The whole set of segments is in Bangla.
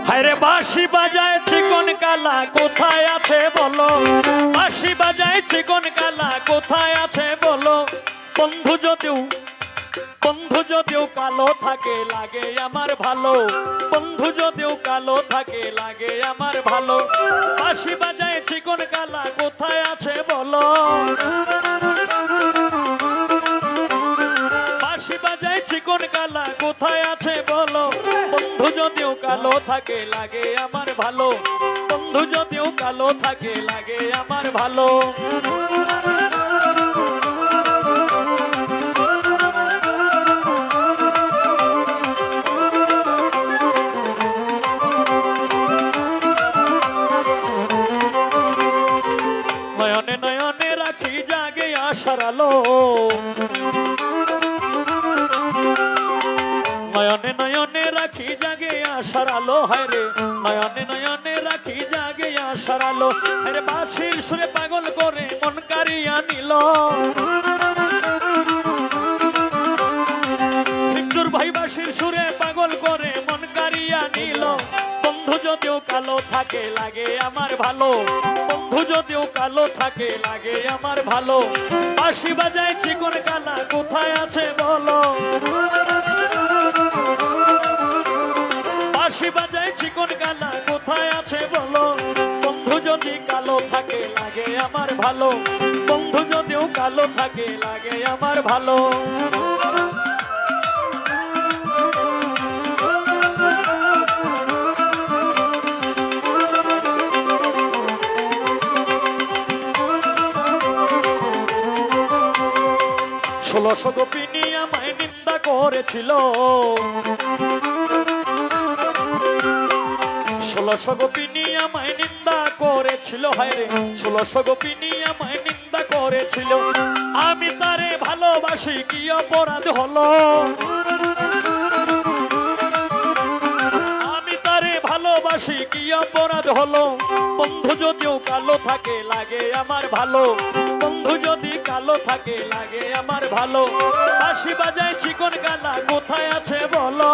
হায়রে বাঁশি বাজায় চিকন কালা কোথায় আছে বলো, বাঁশি বাজায় চিকন কালা কোথায় আছে বলো। বন্ধু যদিও কালো থাকে লাগে আমার ভালো, বন্ধু যদিও কালো থাকে লাগে আমার ভালো। বাঁশি বাজায় চিকন কালা কোথায় আছে বলো, বাঁশি বাজায় চিকন কালা কোথায় আছে বলো। বন্ধু যদিও কালো থাকে লাগে আমার ভালো, বন্ধু যদিও কালো থাকে লাগে আমার ভালো। নয়নে নয়নে রাখি জাগে আশার আলো, নয়নে নয়নে রাখি জাগে আশার আলো। হায়রে নয়নে নয়নে রাখি জাগে আশার আলো। হায়রে বাঁশির সুরে পাগল করে মন কারিয়া নিল, হিন্দুর ভাই বাঁশির সুরে পাগল করে মন কারিয়া নিল। বন্ধু যদিও কালো থাকে লাগে আমার ভালো, বন্ধু যদিও কালো থাকে লাগে আমার ভালো। বাঁশি বাজায় চিকন কালা কোথায় আছে বলো, বাঁশি বাজায় চিকন কালা কোথায় আছে বলো। বন্ধু যদি কালো থাকে লাগে আমার ভালো, বন্ধু যদিও কালো থাকে লাগে আমার ভালো। 1600 গোপিনী আমায় নিন্দা করেছিল, 1600 গোপিনী আমায় নিন্দা করেছিল। হায়রে 1600 গোপিনী আমায় নিন্দা করেছিল। আমি তারে ভালোবাসি কি অপরাধ হলো, আমি তারে ভালোবাসি কি অপরাধ হলো। বন্ধু যদিও কালো থাকে লাগে আমার ভালো, বন্ধু যদি কালো থাকে লাগে আমার ভালো। বাঁশি বাজায় চিকন কালা কোথায় আছে বলো,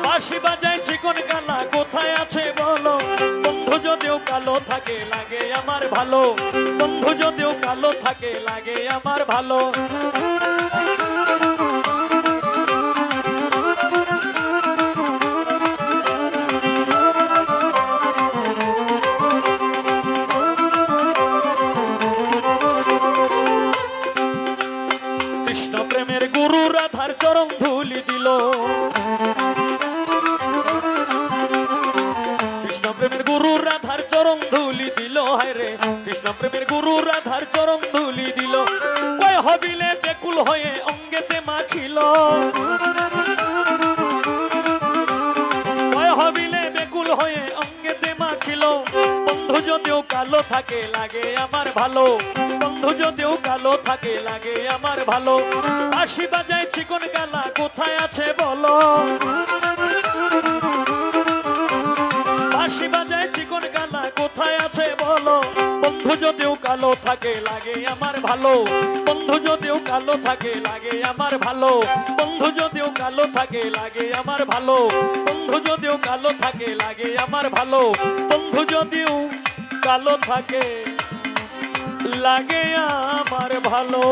বাঁশি বাজায় চিকন কালা কোথায় আছে বলো। বন্ধু যদিও কালো থাকে লাগে আমার ভালো, বন্ধু যদিও কালো থাকে লাগে আমার ভালো। কৃষ্ণ প্রেমের গুরু রাধার চরণ ধুলি দিল, কৃষ্ণ প্রেমের গুরু রাধার চরণ ধুলি দিল। হায়রে কৃষ্ণ প্রেমের গুরু রাধার চরণ ধুলি দিল। কয় হবিলে বেকুল হয়ে অঙ্গেতে মাখিল, কয় হবিলে বেকুল হয়ে অঙ্গেতে মাখিল। বন্ধু যদিও কালো থাকে লাগে আমার ভালো, বন্ধু যদিও কালো থাকে লাগে আমার ভালো। বাঁশি বাজায় চিকন কালা কোথায় আছে বলো, বাঁশি বাজায় চিকন কালা কোথায় আছে বলো। বন্ধু যদিও কালো থাকে লাগে আমার ভালো, বন্ধু যদিও কালো থাকে লাগে আমার ভালো, বন্ধু যদিও কালো থাকে লাগে আমার ভালো, বন্ধু যদিও কালো থাকে লাগে আমার ভালো, বন্ধু যদিও কালো থাকে লাগে আমার ভালো।